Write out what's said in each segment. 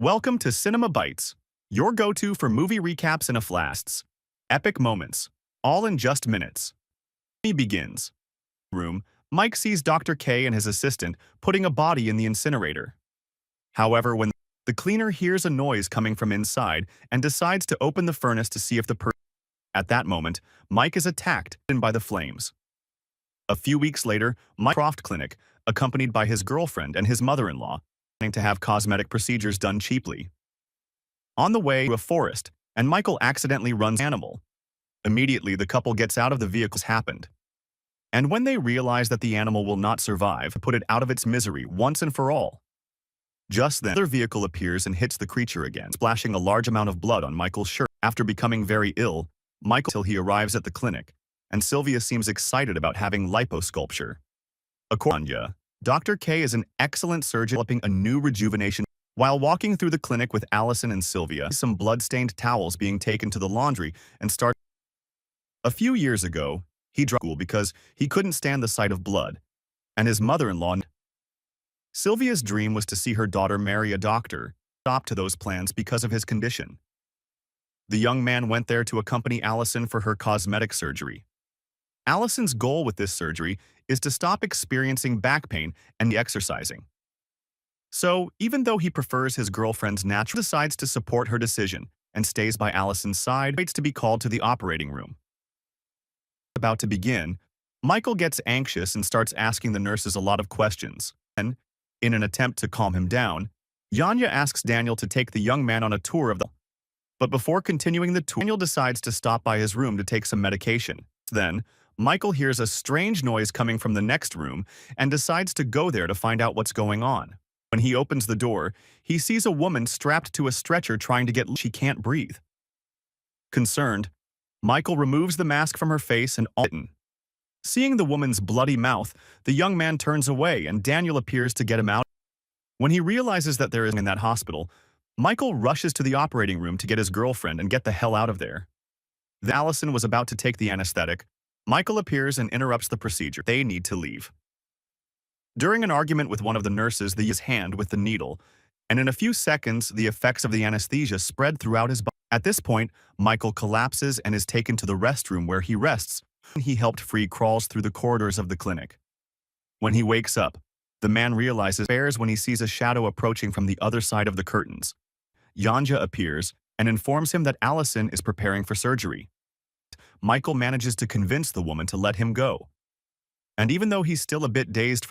Welcome to Cinema Bites, your go-to for movie recaps and aflasts. Epic moments, all in just minutes. He begins. Room, Mike sees Dr. K and his assistant putting a body in the incinerator. However, when the cleaner hears a noise coming from inside and decides to open the furnace to see if the person. At that moment, Mike is attacked by the flames. A few weeks later, Mike Croft Clinic, accompanied by his girlfriend and his mother-in-law, to have cosmetic procedures done cheaply. On the way to a forest, and Michael accidentally runs an animal. Immediately, the couple gets out of the vehicles happened. And when they realize that the animal will not survive, put it out of its misery once and for all. Just then, their vehicle appears and hits the creature again, splashing a large amount of blood on Michael's shirt. After becoming very ill, Michael till he arrives at the clinic, and Sylvia seems excited about having liposculpture. According to Dr. K is an excellent surgeon developing a new rejuvenation. While walking through the clinic with Allison and Sylvia, some blood-stained towels being taken to the laundry and start. A few years ago, he dropped school because he couldn't stand the sight of blood, and his mother-in-law. Sylvia's dream was to see her daughter marry a doctor, stopped to those plans because of his condition. The young man went there to accompany Allison for her cosmetic surgery. Allison's goal with this surgery is to stop experiencing back pain and exercising. So, even though he prefers his girlfriend's natural, decides to support her decision and stays by Allison's side, waits to be called to the operating room. About to begin, Michael gets anxious and starts asking the nurses a lot of questions. And, in an attempt to calm him down, Yanya asks Daniel to take the young man on a tour of the. But before continuing the tour, Daniel decides to stop by his room to take some medication. Then, Michael hears a strange noise coming from the next room and decides to go there to find out what's going on. When he opens the door, he sees a woman strapped to a stretcher trying to get. She can't breathe. Concerned, Michael removes the mask from her face and bitten. Seeing the woman's bloody mouth, the young man turns away and Daniel appears to get him out. When he realizes that there is in that hospital, Michael rushes to the operating room to get his girlfriend and get the hell out of there. Allison was about to take the anesthetic. Michael appears and interrupts the procedure. They need to leave. During an argument with one of the nurses, his hand with the needle, and in a few seconds, the effects of the anesthesia spread throughout his body. At this point, Michael collapses and is taken to the restroom where he rests. He helped free crawls through the corridors of the clinic. When he wakes up, the man realizes bears when he sees a shadow approaching from the other side of the curtains. Yanja appears and informs him that Allison is preparing for surgery. Michael manages to convince the woman to let him go. And even though he's still a bit dazed,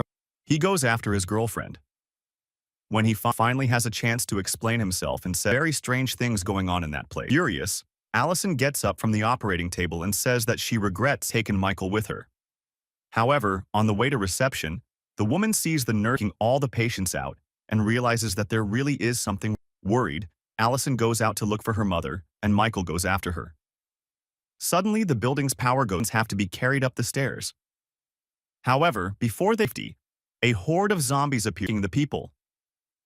he goes after his girlfriend. When he finally has a chance to explain himself and says very strange things going on in that place. Furious, Allison gets up from the operating table and says that she regrets taking Michael with her. However, on the way to reception, the woman sees the nurse taking all the patients out and realizes that there really is something. Worried, Allison goes out to look for her mother, and Michael goes after her. Suddenly, the building's power goes have to be carried up the stairs. However, before they a horde of zombies appearing the people.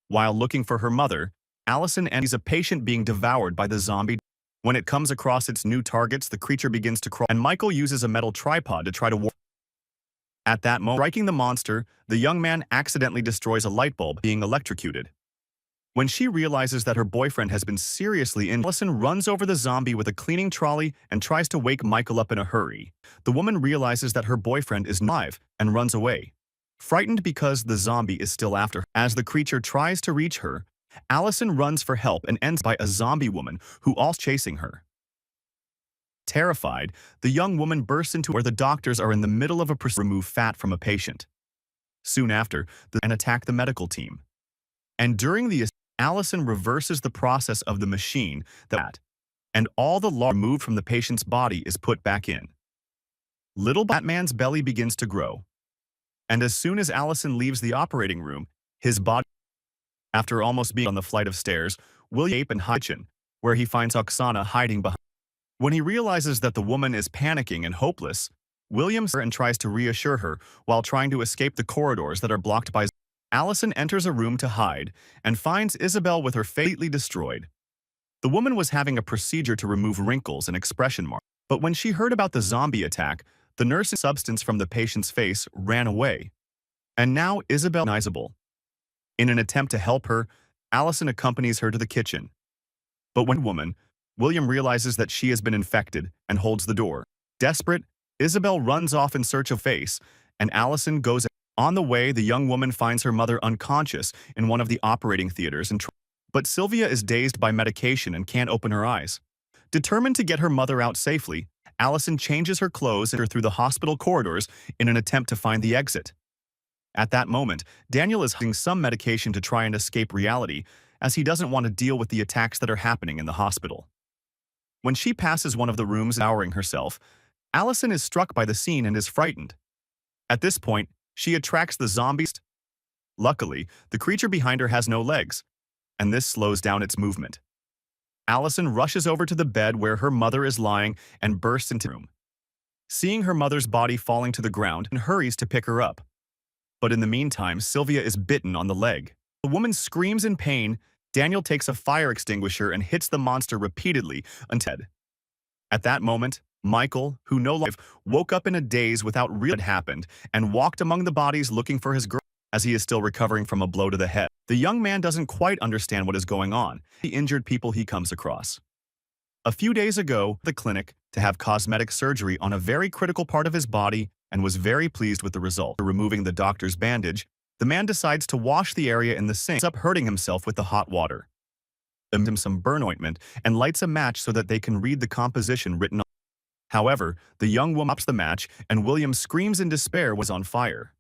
While looking for her mother, Allison sees a patient being devoured by the zombie. When it comes across its new targets, the creature begins to crawl, and Michael uses a metal tripod to try to warn. At that moment, striking the monster, the young man accidentally destroys a light bulb, being electrocuted. When she realizes that her boyfriend has been seriously injured, Allison runs over the zombie with a cleaning trolley and tries to wake Michael up in a hurry. The woman realizes that her boyfriend is alive and runs away, frightened because the zombie is still after her. As the creature tries to reach her, Allison runs for help and ends by a zombie woman who also chasing her. Terrified, the young woman bursts into where the doctors are in the middle of a procedure to remove fat from a patient. Soon after, and attack the medical team. And during the Allison reverses the process of the machine and all the lard removed from the patient's body is put back in. Little Batman's belly begins to grow. And as soon as Allison leaves the operating room, his body. After almost being on the flight of stairs, William escapes and hides in, where he finds Oksana hiding behind. When he realizes that the woman is panicking and hopeless, William and tries to reassure her while trying to escape the corridors that are blocked by. Allison enters a room to hide and finds Isabel with her face completely destroyed. The woman was having a procedure to remove wrinkles and expression marks, but when she heard about the zombie attack, the nurse's substance from the patient's face ran away. And now Isabel is recognizable. In an attempt to help her, Allison accompanies her to the kitchen. But when woman, William realizes that she has been infected and holds the door. Desperate, Isabel runs off in search of face, and Allison goes. On the way, the young woman finds her mother unconscious in one of the operating theaters, but Sylvia is dazed by medication and can't open her eyes. Determined to get her mother out safely, Allison changes her clothes and her through the hospital corridors in an attempt to find the exit. At that moment, Daniel is using some medication to try and escape reality, as he doesn't want to deal with the attacks that are happening in the hospital. When she passes one of the rooms devouring herself, Allison is struck by the scene and is frightened. At this point, she attracts the zombies. Luckily, the creature behind her has no legs, and this slows down its movement. Allison rushes over to the bed where her mother is lying and bursts into the room. Seeing her mother's body falling to the ground, and hurries to pick her up. But in the meantime, Sylvia is bitten on the leg. The woman screams in pain. Daniel takes a fire extinguisher and hits the monster repeatedly until dead. At that moment, Michael, who no longer woke up in a daze without realizing what had happened and walked among the bodies looking for his girl as he is still recovering from a blow to the head. The young man doesn't quite understand what is going on, the injured people he comes across. A few days ago, the clinic to have cosmetic surgery on a very critical part of his body and was very pleased with the result. Removing the doctor's bandage, the man decides to wash the area in the sink, up hurting himself with the hot water. Gives him some burn ointment and lights a match so that they can read the composition written on. However, the young woman stops the match and William screams in despair was on fire.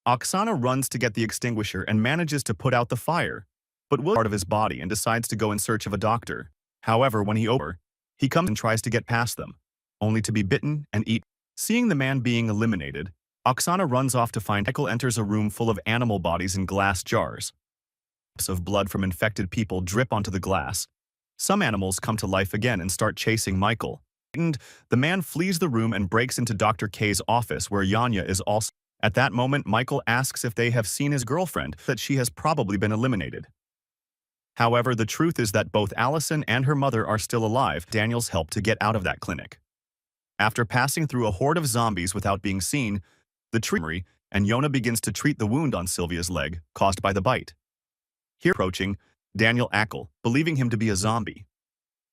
Oksana runs to get the extinguisher and manages to put out the fire, but William part of his body and decides to go in search of a doctor. However, when he comes and tries to get past them, only to be bitten and eaten. Seeing the man being eliminated, Oksana runs off to find Michael enters a room full of animal bodies in glass jars. Drops of blood from infected people drip onto the glass. Some animals come to life again and start chasing Michael. The man flees the room and breaks into Dr. K's office where Yanya is also. At that moment, Michael asks if they have seen his girlfriend, that she has probably been eliminated. However, the truth is that both Allison and her mother are still alive. Daniel's help to get out of that clinic. After passing through a horde of zombies without being seen, the treatment and Yona begins to treat the wound on Sylvia's leg caused by the bite. Here approaching, Daniel Ackle, believing him to be a zombie.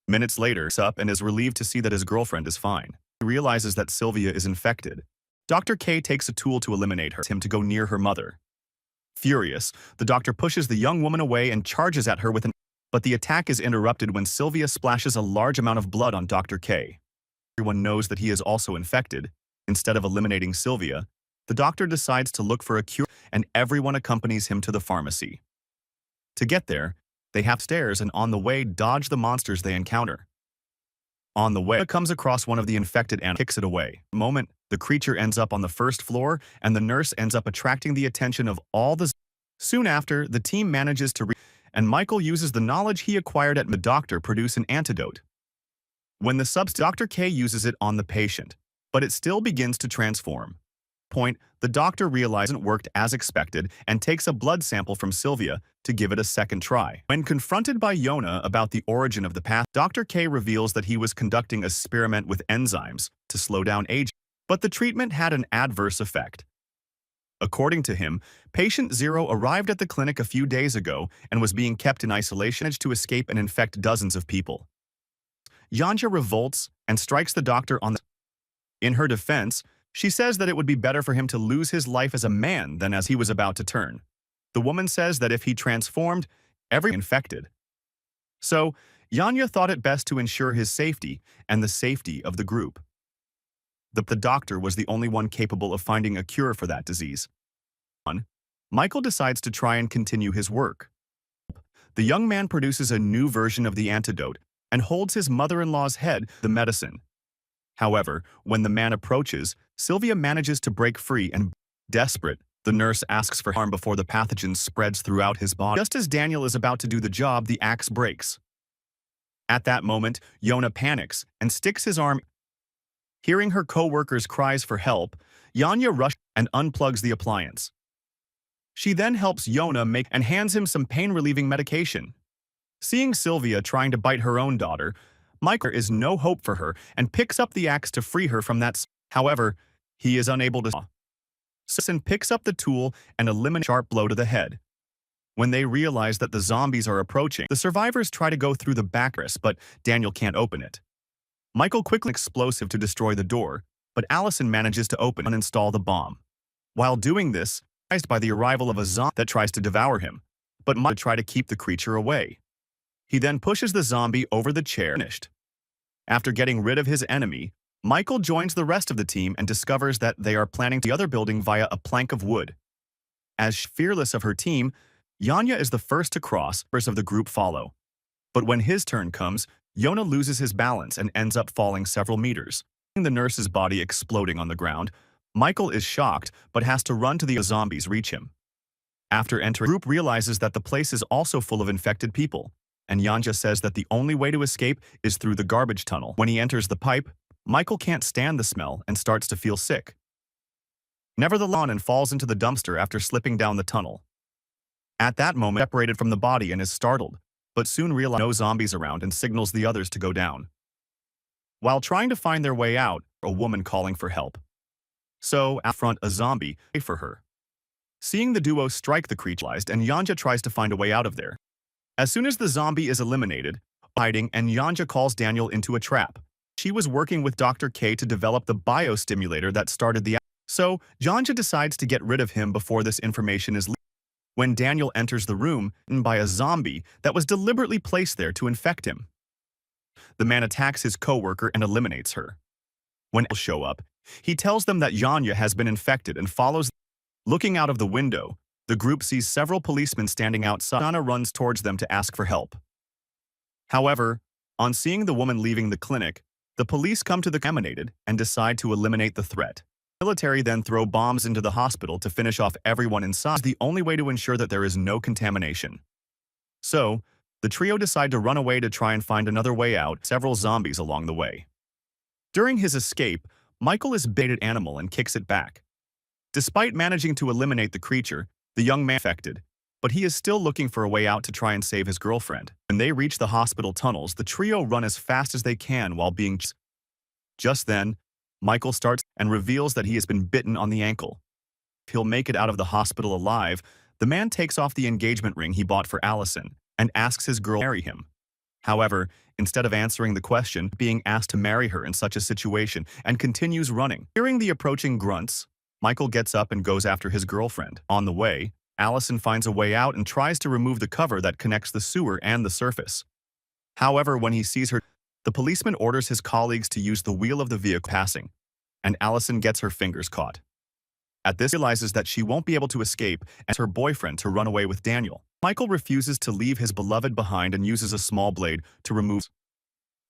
Minutes later, he up and is relieved to see that his girlfriend is fine. He realizes that Sylvia is infected. Dr. K takes a tool to eliminate him to go near her mother. Furious, the doctor pushes the young woman away and charges at her with an. But the attack is interrupted when Sylvia splashes a large amount of blood on Dr. K. Everyone knows that he is also infected. Instead of eliminating Sylvia, the doctor decides to look for a cure, and everyone accompanies him to the pharmacy. To get there, they have stairs and on the way dodge the monsters they encounter. On the way, comes across one of the infected and kicks it away. The moment, the creature ends up on the first floor and the nurse ends up attracting the attention of all the. Soon after, the team manages to and Michael uses the knowledge he acquired at the doctor produce an antidote. When the Dr. K uses it on the patient, but it still begins to transform. The doctor realizes it worked as expected and takes a blood sample from Sylvia to give it a second try. When confronted by Yona about the origin of the path, Dr. K reveals that he was conducting an experiment with enzymes to slow down aging, but the treatment had an adverse effect. According to him, patient 0 arrived at the clinic a few days ago and was being kept in isolation to escape and infect dozens of people. Yanja revolts and strikes the doctor on the. In her defense, she says that it would be better for him to lose his life as a man than as he was about to turn. The woman says that if he transformed, everyone infected. So, Yanya thought it best to ensure his safety and the safety of the group. The doctor was the only one capable of finding a cure for that disease. Michael decides to try and continue his work. The young man produces a new version of the antidote and holds his mother-in-law's head, the medicine. However, when the man approaches, Sylvia manages to break free and, desperate, the nurse asks for harm before the pathogen spreads throughout his body. Just as Daniel is about to do the job, the axe breaks. At that moment, Yona panics and sticks his arm. Hearing her co-worker's cries for help, Yanya rushes and unplugs the appliance. She then helps Yona make and hands him some pain-relieving medication. Seeing Sylvia trying to bite her own daughter, Michael is no hope for her and picks up the axe to free her from that. However, he is unable to. Sisson picks up the tool and eliminates a sharp blow to the head. When they realize that the zombies are approaching, the survivors try to go through the backrest, but Daniel can't open it. Michael quickly explosive to destroy the door, but Allison manages to open and install the bomb. While doing this, surprised by the arrival of a zombie that tries to devour him, but Michael tries to keep the creature away. He then pushes the zombie over the chair. Finished. After getting rid of his enemy, Michael joins the rest of the team and discovers that they are planning to the other building via a plank of wood. As fearless of her team, Yanya is the first to cross, members of the group follow. But when his turn comes, Yona loses his balance and ends up falling several meters. The nurse's body exploding on the ground, Michael is shocked but has to run to the zombies reach him. After entering, the group realizes that the place is also full of infected people, and Yanja says that the only way to escape is through the garbage tunnel. When he enters the pipe, Michael can't stand the smell and starts to feel sick. Nevertheless, and falls into the dumpster after slipping down the tunnel. At that moment, separated from the body and is startled, but soon realizes no zombies around and signals the others to go down. While trying to find their way out, a woman calling for help. So, out front, a zombie wait for her. Seeing the duo strike the creature, and Yanja tries to find a way out of there. As soon as the zombie is eliminated, hiding, and Yanja calls Daniel into a trap. She was working with Dr. K to develop the biostimulator that started the so Yanja decides to get rid of him before this information is leaked. When Daniel enters the room, by a zombie that was deliberately placed there to infect him. The man attacks his co-worker and eliminates her. When they show up, he tells them that Yanya has been infected and follows. Looking out of the window, the group sees several policemen standing outside. Anna runs towards them to ask for help. However, on seeing the woman leaving the clinic, the police come to the contaminated and decide to eliminate the threat. The military then throw bombs into the hospital to finish off everyone inside, the only way to ensure that there is no contamination. So, the trio decide to run away to try and find another way out, several zombies along the way. During his escape, Michael is baited animal and kicks it back. Despite managing to eliminate the creature, the young man is infected, but he is still looking for a way out to try and save his girlfriend. When they reach the hospital tunnels, the trio run as fast as they can while being just then, Michael starts and reveals that he has been bitten on the ankle. If he'll make it out of the hospital alive, the man takes off the engagement ring he bought for Allison and asks his girl to marry him. However, instead of answering the question, being asked to marry her in such a situation, and continues running. Hearing the approaching grunts, Michael gets up and goes after his girlfriend. On the way, Allison finds a way out and tries to remove the cover that connects the sewer and the surface. However, when he sees her, the policeman orders his colleagues to use the wheel of the vehicle passing, and Allison gets her fingers caught. At this, realizes that she won't be able to escape and asks her boyfriend to run away with Daniel. Michael refuses to leave his beloved behind and uses a small blade to remove.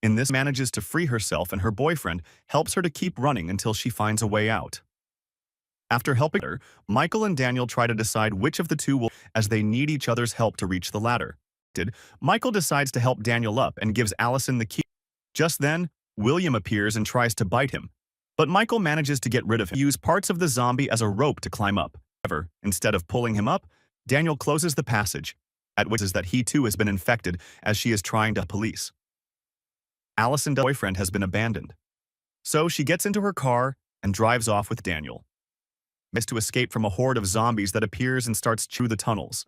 In this, manages to free herself, and her boyfriend helps her to keep running until she finds a way out. After helping her, Michael and Daniel try to decide which of the two will, as they need each other's help to reach the ladder. Michael decides to help Daniel up and gives Allison the key. Just then, William appears and tries to bite him, but Michael manages to get rid of him. Use parts of the zombie as a rope to climb up. However, instead of pulling him up, Daniel closes the passage, at which is that he too has been infected as she is trying to police. Allison's boyfriend has been abandoned, so she gets into her car and drives off with Daniel. Missed to escape from a horde of zombies that appears and starts through the tunnels.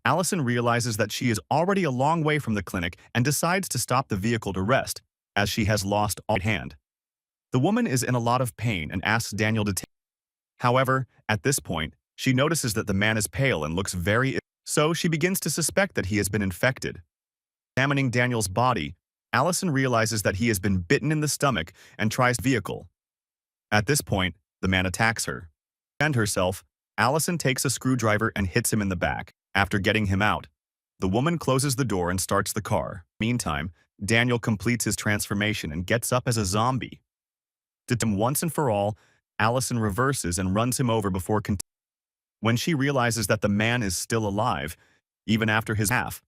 Allison realizes that she is already a long way from the clinic and decides to stop the vehicle to rest, as she has lost all hand. The woman is in a lot of pain and asks Daniel to take. However, at this point, she notices that the man is pale and looks very ill, so she begins to suspect that he has been infected. Examining Daniel's body, Allison realizes that he has been bitten in the stomach and tries the vehicle. At this point, the man attacks her. To defend herself, Allison takes a screwdriver and hits him in the back. After getting him out, the woman closes the door and starts the car. Meantime, Daniel completes his transformation and gets up as a zombie. To him once and for all, Allison reverses and runs him over before continuing. When she realizes that the man is still alive, even after his half,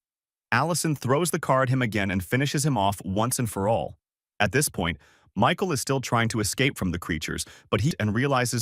Allison throws the car at him again and finishes him off once and for all. At this point, Michael is still trying to escape from the creatures, but he realizes